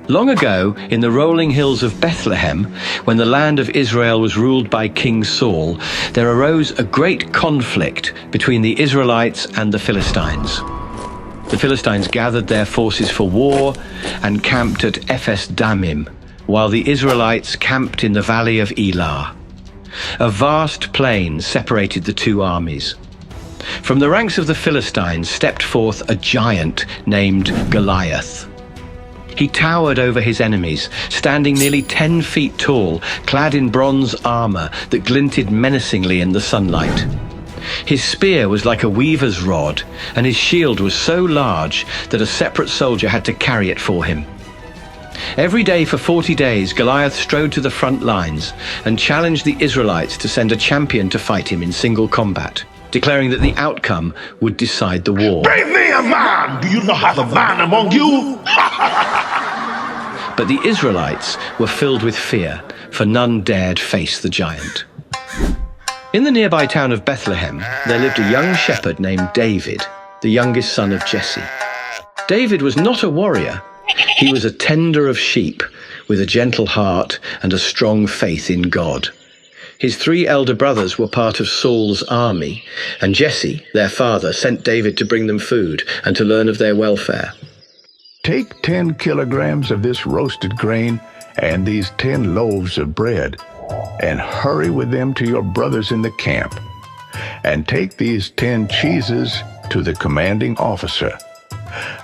Long ago, in the rolling hills of Bethlehem, when the land of Israel was ruled by King Saul, there arose a great conflict between the Israelites and the Philistines. The Philistines gathered their forces for war and camped at Ephes Dammim, while the Israelites camped in the valley of Elah. A vast plain separated the two armies. From the ranks of the Philistines stepped forth a giant named Goliath. He towered over his enemies, standing nearly 10 feet tall, clad in bronze armor that glinted menacingly in the sunlight. His spear was like a weaver's rod, and his shield was so large that a separate soldier had to carry it for him. Every day for 40 days, Goliath strode to the front lines and challenged the Israelites to send a champion to fight him in single combat, declaring that the outcome would decide the war. Bring me a man! Do you not have a man among you? But the Israelites were filled with fear, for none dared face the giant. In the nearby town of Bethlehem, there lived a young shepherd named David, the youngest son of Jesse. David was not a warrior. He was a tender of sheep, with a gentle heart and a strong faith in God. His 3 elder brothers were part of Saul's army, and Jesse, their father, sent David to bring them food and to learn of their welfare. Take 10 kilograms of this roasted grain and these 10 loaves of bread, and hurry with them to your brothers in the camp. And take these 10 cheeses to the commanding officer.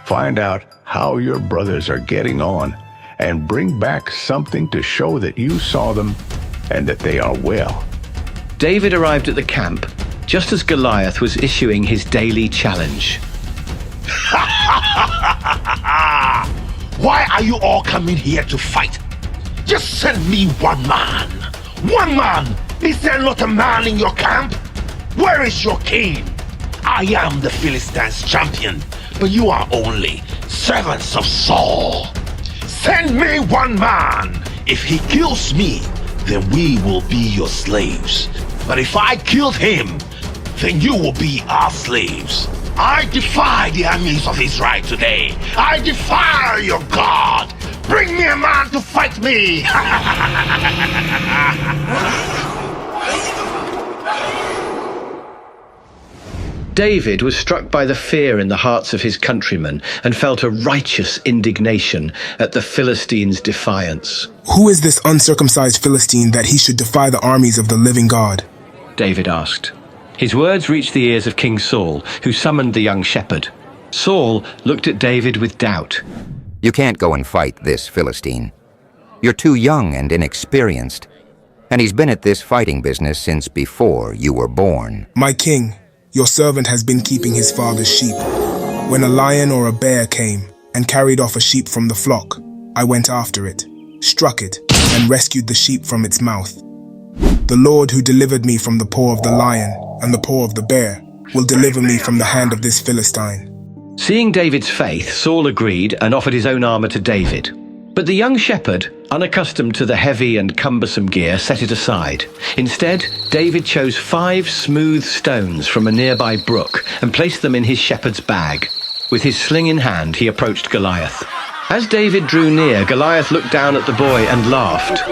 Find out how your brothers are getting on, and bring back something to show that you saw them and that they are well. David arrived at the camp just as Goliath was issuing his daily challenge. Why are you all coming here to fight? Just send me one man. One man! Is there not a man in your camp? Where is your king? I am the Philistines' champion, but you are only servants of Saul. Send me one man. If he kills me, then we will be your slaves. But if I killed him, then you will be our slaves. I defy the armies of Israel today. I defy your God. Bring me a man to fight me. David was struck by the fear in the hearts of his countrymen and felt a righteous indignation at the Philistines' defiance. Who is this uncircumcised Philistine that he should defy the armies of the living God? David asked. His words reached the ears of King Saul, who summoned the young shepherd. Saul looked at David with doubt. You can't go and fight this Philistine. You're too young and inexperienced, and he's been at this fighting business since before you were born. My king, your servant has been keeping his father's sheep. When a lion or a bear came and carried off a sheep from the flock, I went after it, struck it, and rescued the sheep from its mouth. The Lord who delivered me from the paw of the lion and the paw of the bear will deliver me from the hand of this Philistine. Seeing David's faith, Saul agreed and offered his own armor to David. But the young shepherd, unaccustomed to the heavy and cumbersome gear, set it aside. Instead, David chose 5 smooth stones from a nearby brook and placed them in his shepherd's bag. With his sling in hand, he approached Goliath. As David drew near, Goliath looked down at the boy and laughed.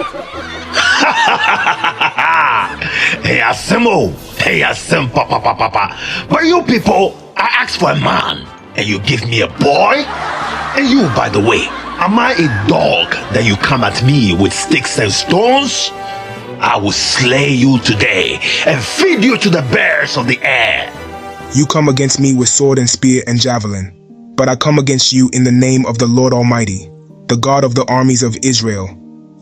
Hey, assemble! Hey, assemble, papa. But you people, I asked for a man, and you give me a boy? And you, by the way, am I a dog that you come at me with sticks and stones? I will slay you today and feed you to the bears of the air. You come against me with sword and spear and javelin, but I come against you in the name of the Lord Almighty, the God of the armies of Israel,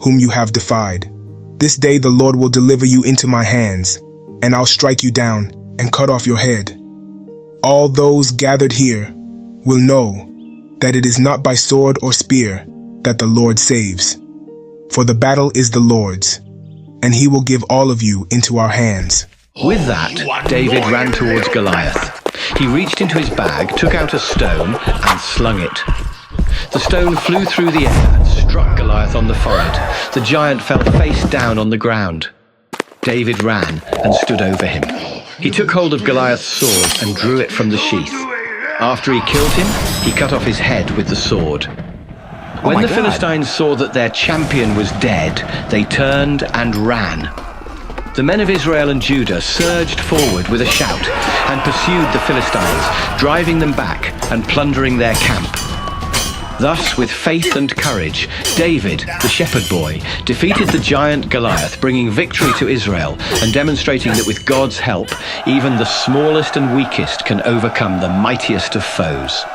whom you have defied. This day the Lord will deliver you into my hands, and I'll strike you down and cut off your head. All those gathered here will know that it is not by sword or spear that the Lord saves. For the battle is the Lord's, and he will give all of you into our hands. With that, David ran towards Goliath. He reached into his bag, took out a stone, and slung it. The stone flew through the air and struck Goliath on the forehead. The giant fell face down on the ground. David ran and stood over him. He took hold of Goliath's sword and drew it from the sheath. After he killed him, he cut off his head with the sword. When my the God. Philistines saw that their champion was dead, they turned and ran. The men of Israel and Judah surged forward with a shout and pursued the Philistines, driving them back and plundering their camp. Thus, with faith and courage, David, the shepherd boy, defeated the giant Goliath, bringing victory to Israel and demonstrating that with God's help, even the smallest and weakest can overcome the mightiest of foes.